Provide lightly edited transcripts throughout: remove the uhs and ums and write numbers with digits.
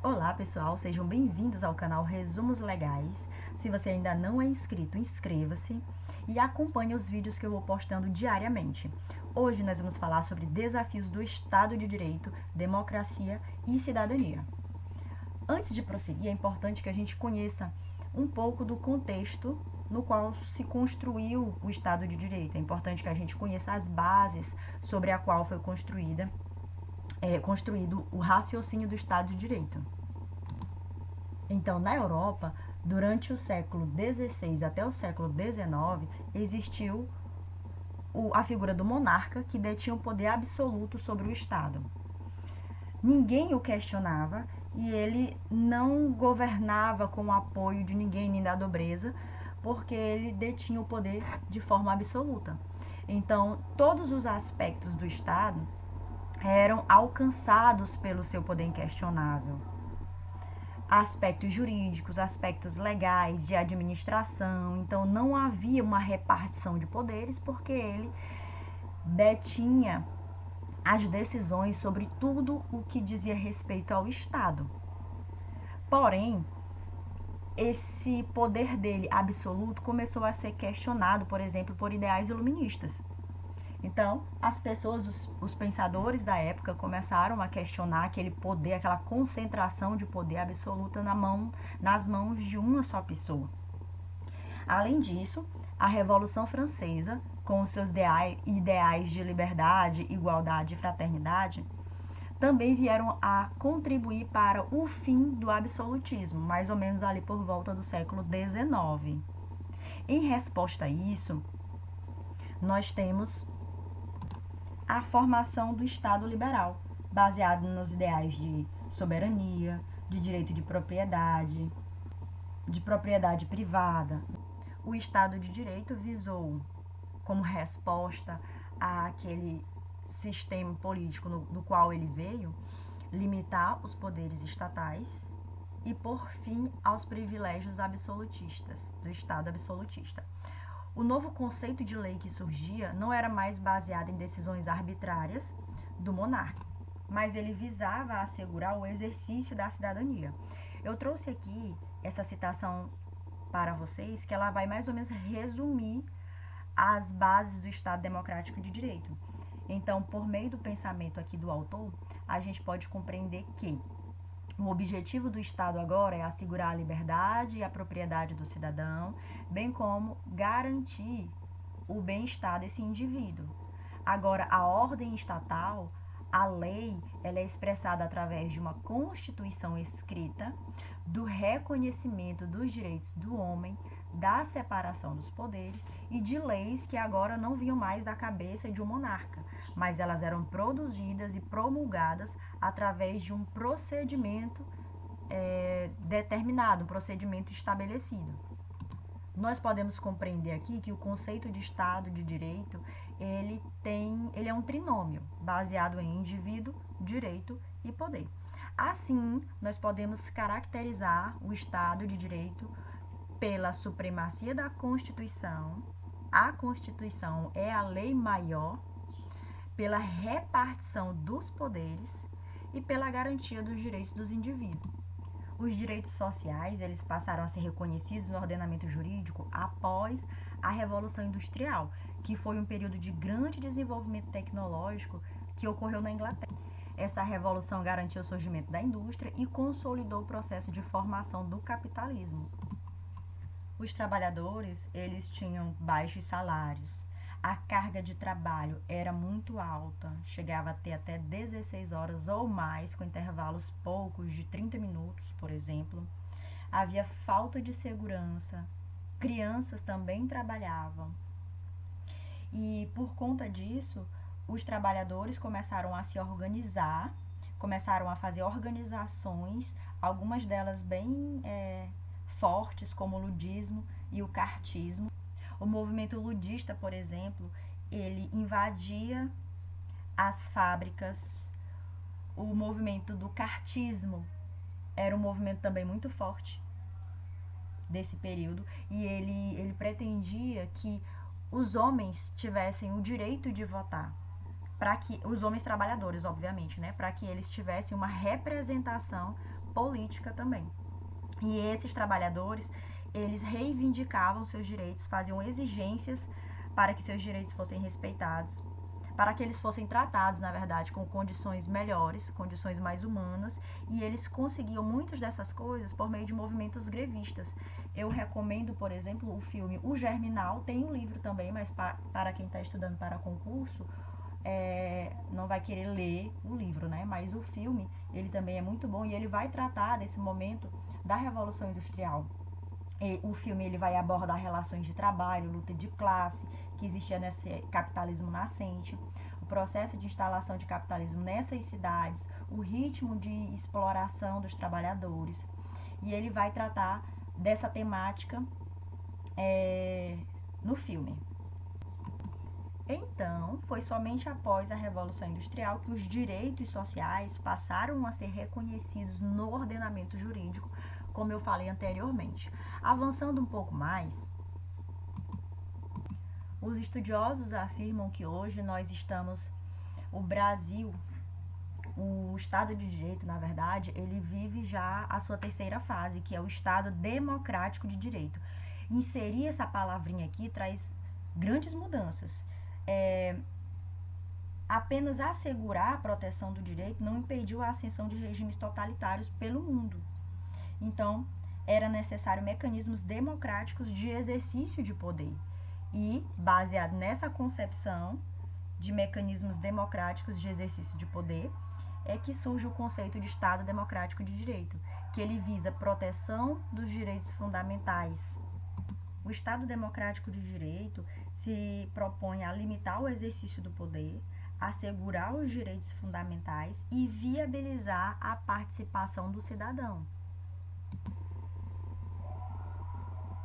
Olá pessoal, sejam bem-vindos ao canal Resumos Legais. Se você ainda não é inscrito, inscreva-se e acompanhe os vídeos que eu vou postando diariamente. Hoje nós vamos falar sobre desafios do Estado de Direito, democracia e cidadania. Antes de prosseguir, é importante que a gente conheça um pouco do contexto no qual se construiu o Estado de Direito. É importante que a gente conheça as bases sobre a qual foi construído o raciocínio do Estado de Direito. Então, na Europa, durante o século XVI até o século XIX, existiu a figura do monarca, que detinha o poder absoluto sobre o Estado. Ninguém o questionava e ele não governava com o apoio de ninguém nem da nobreza, porque ele detinha o poder de forma absoluta. Então, todos os aspectos do Estado eram alcançados pelo seu poder inquestionável. Aspectos jurídicos, aspectos legais, de administração. Então, não havia uma repartição de poderes, porque ele detinha as decisões sobre tudo o que dizia respeito ao Estado. Porém, esse poder dele absoluto começou a ser questionado, por exemplo, por ideais iluministas. Então, as pessoas, os pensadores da época começaram a questionar aquele poder, aquela concentração de poder absoluta nas mãos de uma só pessoa. Além disso, a Revolução Francesa, com os seus ideais de liberdade, igualdade e fraternidade, também vieram a contribuir para o fim do absolutismo, mais ou menos ali por volta do século XIX. Em resposta a isso, nós temos a formação do Estado liberal, baseado nos ideais de soberania, de direito de propriedade privada. O Estado de Direito visou, como resposta àquele sistema político do qual ele veio, limitar os poderes estatais e pôr fim aos privilégios absolutistas, do Estado absolutista. O novo conceito de lei que surgia não era mais baseado em decisões arbitrárias do monarca, mas ele visava assegurar o exercício da cidadania. Eu trouxe aqui essa citação para vocês, que ela vai mais ou menos resumir as bases do Estado Democrático de Direito. Então, por meio do pensamento aqui do autor, a gente pode compreender que o objetivo do Estado agora é assegurar a liberdade e a propriedade do cidadão, bem como garantir o bem-estar desse indivíduo. Agora, a ordem estatal, a lei, ela é expressada através de uma constituição escrita, do reconhecimento dos direitos do homem, da separação dos poderes e de leis que agora não vinham mais da cabeça de um monarca, mas elas eram produzidas e promulgadas através de um procedimento determinado, um procedimento estabelecido. Nós podemos compreender aqui que o conceito de Estado de Direito, ele é um trinômio, baseado em indivíduo, direito e poder. Assim, nós podemos caracterizar o Estado de Direito pela supremacia da Constituição. A Constituição é a lei maior, pela repartição dos poderes e pela garantia dos direitos dos indivíduos. Os direitos sociais, eles passaram a ser reconhecidos no ordenamento jurídico após a Revolução Industrial, que foi um período de grande desenvolvimento tecnológico que ocorreu na Inglaterra. Essa revolução garantiu o surgimento da indústria e consolidou o processo de formação do capitalismo. Os trabalhadores, eles tinham baixos salários. A carga de trabalho era muito alta, chegava a ter até 16 horas ou mais, com intervalos poucos de 30 minutos, por exemplo. Havia falta de segurança, crianças também trabalhavam. E por conta disso, os trabalhadores começaram a se organizar, começaram a fazer organizações, algumas delas bem fortes, como o ludismo e o cartismo. O movimento ludista, por exemplo, ele invadia as fábricas. O movimento do cartismo era um movimento também muito forte desse período, e ele pretendia que os homens tivessem o direito de votar, para que os homens trabalhadores, obviamente, né, para que eles tivessem uma representação política também. E esses trabalhadores, eles reivindicavam seus direitos, faziam exigências para que seus direitos fossem respeitados, para que eles fossem tratados, na verdade, com condições melhores, condições mais humanas, e eles conseguiam muitas dessas coisas por meio de movimentos grevistas. Eu recomendo, por exemplo, o filme O Germinal, tem um livro também, mas para quem está estudando para concurso, não vai querer ler o livro, né? Mas o filme, ele também é muito bom e ele vai tratar desse momento da Revolução Industrial. O filme ele vai abordar relações de trabalho, luta de classe, que existia nesse capitalismo nascente, o processo de instalação de capitalismo nessas cidades, o ritmo de exploração dos trabalhadores. E ele vai tratar dessa temática no filme. Então, foi somente após a Revolução Industrial que os direitos sociais passaram a ser reconhecidos no ordenamento jurídico, como eu falei anteriormente. Avançando um pouco mais, os estudiosos afirmam que hoje o Brasil, o Estado de Direito, na verdade, ele vive já a sua terceira fase, que é o Estado Democrático de Direito. Inserir essa palavrinha aqui traz grandes mudanças. Apenas assegurar a proteção do direito não impediu a ascensão de regimes totalitários pelo mundo. Então, era necessário mecanismos democráticos de exercício de poder. E, baseado nessa concepção de mecanismos democráticos de exercício de poder, é que surge o conceito de Estado Democrático de Direito, que ele visa proteção dos direitos fundamentais. O Estado Democrático de Direito se propõe a limitar o exercício do poder, assegurar os direitos fundamentais e viabilizar a participação do cidadão.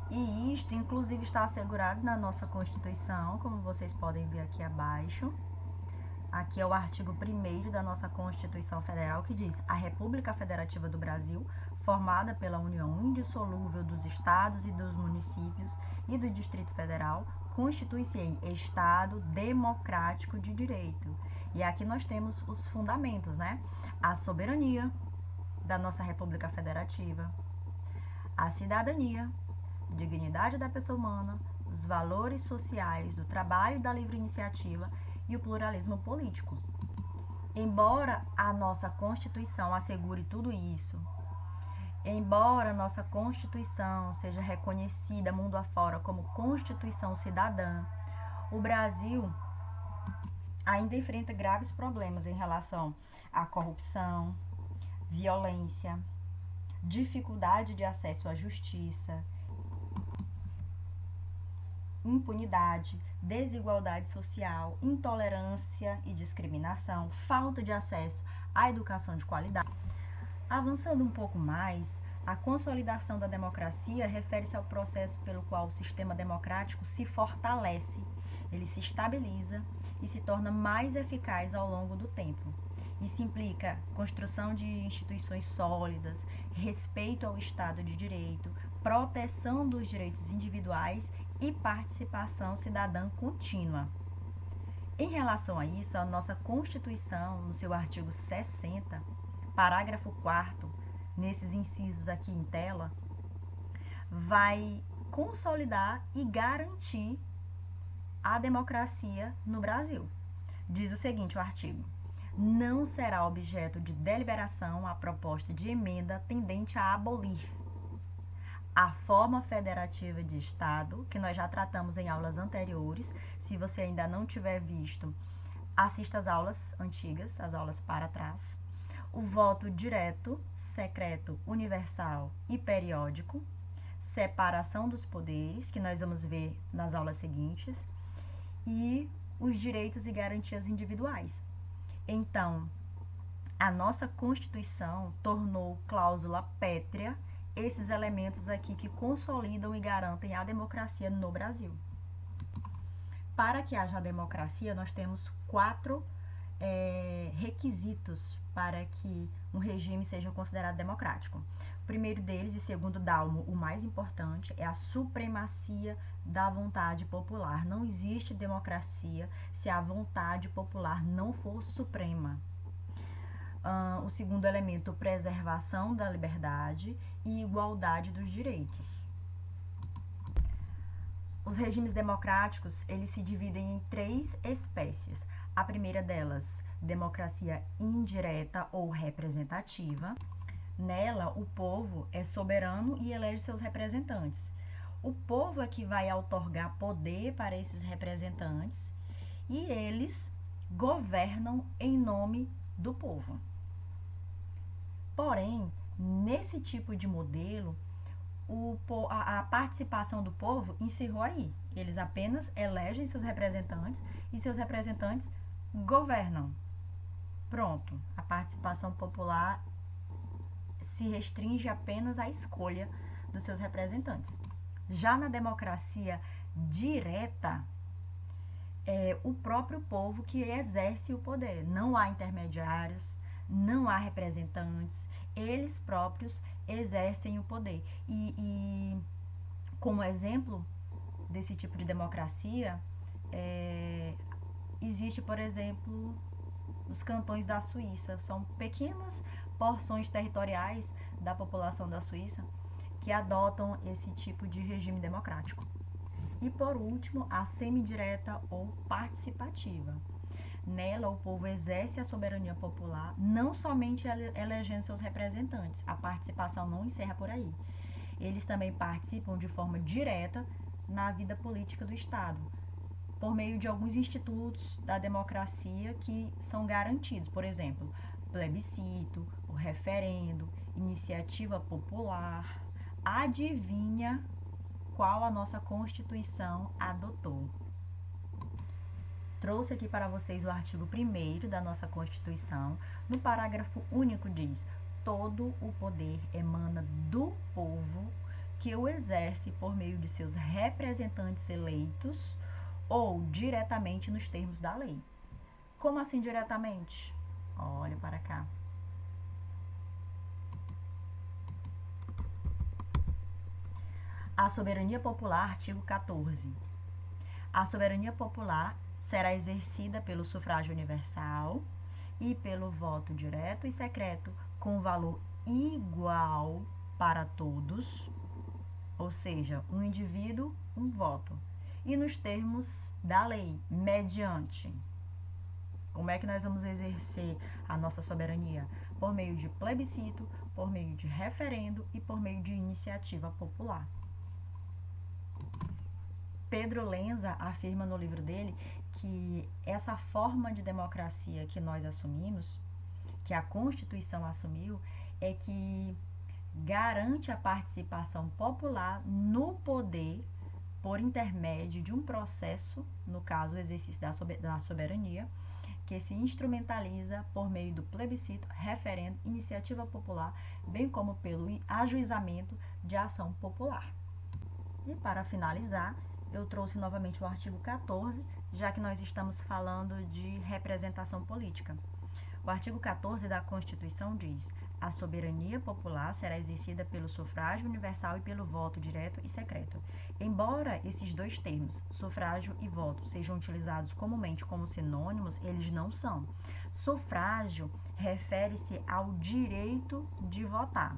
E isto, inclusive, está assegurado na nossa Constituição, como vocês podem ver aqui abaixo. Aqui é o artigo 1º da nossa Constituição Federal, que diz: a República Federativa do Brasil, formada pela união indissolúvel dos estados e dos municípios e do Distrito Federal, constitui-se em Estado Democrático de Direito. E aqui nós temos os fundamentos, né? A soberania da nossa República Federativa, a cidadania, dignidade da pessoa humana, os valores sociais do trabalho e da livre iniciativa e o pluralismo político. Embora a nossa Constituição assegure tudo isso, embora a nossa Constituição seja reconhecida mundo afora como Constituição cidadã, o Brasil ainda enfrenta graves problemas em relação à corrupção, violência, dificuldade de acesso à justiça, impunidade, desigualdade social, intolerância e discriminação, falta de acesso à educação de qualidade. Avançando um pouco mais, a consolidação da democracia refere-se ao processo pelo qual o sistema democrático se fortalece, ele se estabiliza e se torna mais eficaz ao longo do tempo. Isso implica construção de instituições sólidas, respeito ao Estado de Direito, proteção dos direitos individuais e participação cidadã contínua. Em relação a isso, a nossa Constituição, no seu artigo 60, parágrafo 4º, nesses incisos aqui em tela, vai consolidar e garantir a democracia no Brasil. Diz o seguinte, o artigo: não será objeto de deliberação a proposta de emenda tendente a abolir a forma federativa de Estado, que nós já tratamos em aulas anteriores. Se você ainda não tiver visto, assista às aulas antigas, as aulas para trás. O voto direto, secreto, universal e periódico, separação dos poderes, que nós vamos ver nas aulas seguintes, e os direitos e garantias individuais. Então, a nossa Constituição tornou cláusula pétrea esses elementos aqui que consolidam e garantem a democracia no Brasil. Para que haja democracia, nós temos 4 requisitos para que um regime seja considerado democrático. O primeiro deles, e segundo Dalmo, o mais importante, é a supremacia da vontade popular. Não existe democracia se a vontade popular não for suprema. O segundo elemento, preservação da liberdade e igualdade dos direitos. Os regimes democráticos, eles se dividem em 3 espécies. A primeira delas, democracia indireta ou representativa. Nela, o povo é soberano e elege seus representantes. O povo é que vai outorgar poder para esses representantes e eles governam em nome do povo. Porém, nesse tipo de modelo, a participação do povo encerrou aí. Eles apenas elegem seus representantes e seus representantes governam. Pronto, a participação popular se restringe apenas à escolha dos seus representantes. Já na democracia direta, é o próprio povo que exerce o poder. Não há intermediários, não há representantes, eles próprios exercem o poder. E como exemplo desse tipo de democracia, existe, por exemplo, os cantões da Suíça. São pequenas porções territoriais da população da Suíça que adotam esse tipo de regime democrático. E por último, a semidireta ou participativa. Nela, o povo exerce a soberania popular, não somente elegendo seus representantes. A participação não encerra por aí. Eles também participam de forma direta na vida política do Estado, por meio de alguns institutos da democracia que são garantidos. Por exemplo, plebiscito, o referendo, iniciativa popular. Adivinha qual a nossa Constituição adotou? Trouxe aqui para vocês o artigo 1º da nossa Constituição. No parágrafo único diz: todo o poder emana do povo, que o exerce por meio de seus representantes eleitos ou diretamente nos termos da lei. Como assim diretamente? Olha para cá. A soberania popular, artigo 14. A soberania popular será exercida pelo sufrágio universal e pelo voto direto e secreto, com valor igual para todos, ou seja, um indivíduo, um voto, e nos termos da lei, mediante. Como é que nós vamos exercer a nossa soberania? Por meio de plebiscito, por meio de referendo e por meio de iniciativa popular. Pedro Lenza afirma no livro dele que essa forma de democracia que nós assumimos, que a Constituição assumiu, é que garante a participação popular no poder por intermédio de um processo, no caso o exercício da soberania, que se instrumentaliza por meio do plebiscito, referendo, iniciativa popular, bem como pelo ajuizamento de ação popular. E para finalizar, eu trouxe novamente o artigo 14, já que nós estamos falando de representação política. O artigo 14 da Constituição diz: a soberania popular será exercida pelo sufrágio universal e pelo voto direto e secreto. Embora esses dois termos, sufrágio e voto, sejam utilizados comumente como sinônimos, eles não são. Sufrágio refere-se ao direito de votar.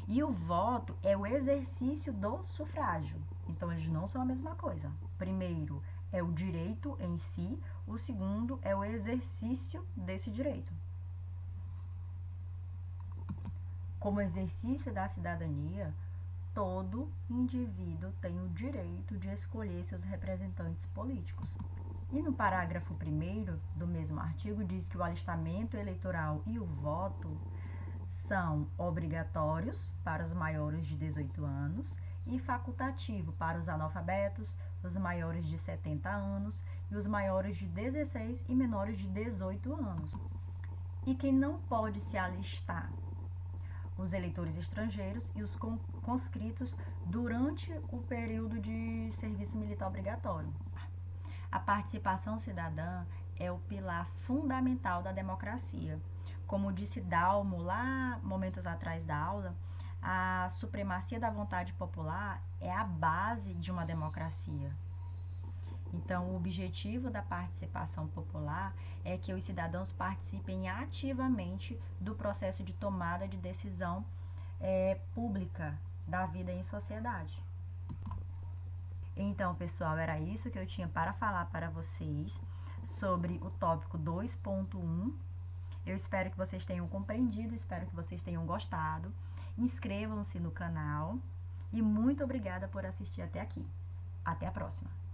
E o voto é o exercício do sufrágio. Então, eles não são a mesma coisa. Primeiro é o direito em si, o segundo é o exercício desse direito. Como exercício da cidadania, todo indivíduo tem o direito de escolher seus representantes políticos. E no parágrafo 1º do mesmo artigo diz que o alistamento eleitoral e o voto são obrigatórios para os maiores de 18 anos e facultativo para os analfabetos, os maiores de 70 anos e os maiores de 16 e menores de 18 anos. E quem não pode se alistar? Os eleitores estrangeiros e os conscritos durante o período de serviço militar obrigatório. A participação cidadã é o pilar fundamental da democracia. Como disse Dalmo lá momentos atrás da aula, a supremacia da vontade popular é a base de uma democracia. Então, o objetivo da participação popular é que os cidadãos participem ativamente do processo de tomada de decisão pública da vida em sociedade. Então, pessoal, era isso que eu tinha para falar para vocês sobre o tópico 2.1. Eu espero que vocês tenham compreendido, espero que vocês tenham gostado. Inscrevam-se no canal e muito obrigada por assistir até aqui. Até a próxima!